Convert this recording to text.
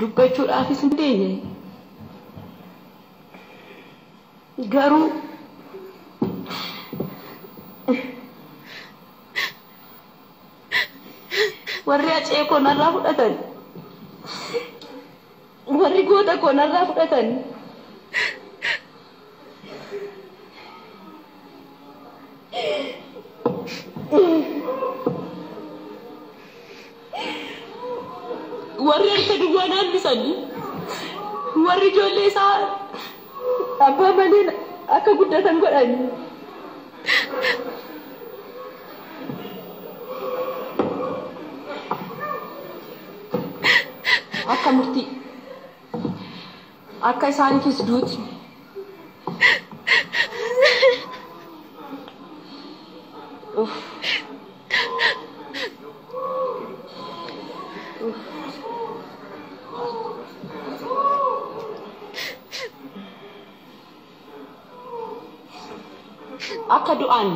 dubbachuudhaafis hin deenye garuu warri acee konarraa fudhatan warri goota konarraa fudhatan warri harka duwwaan hambisanii warri ijoollee isaa abbaa malee akka guddatan godhani akka murtii akka isaaniifis duuti akka du'an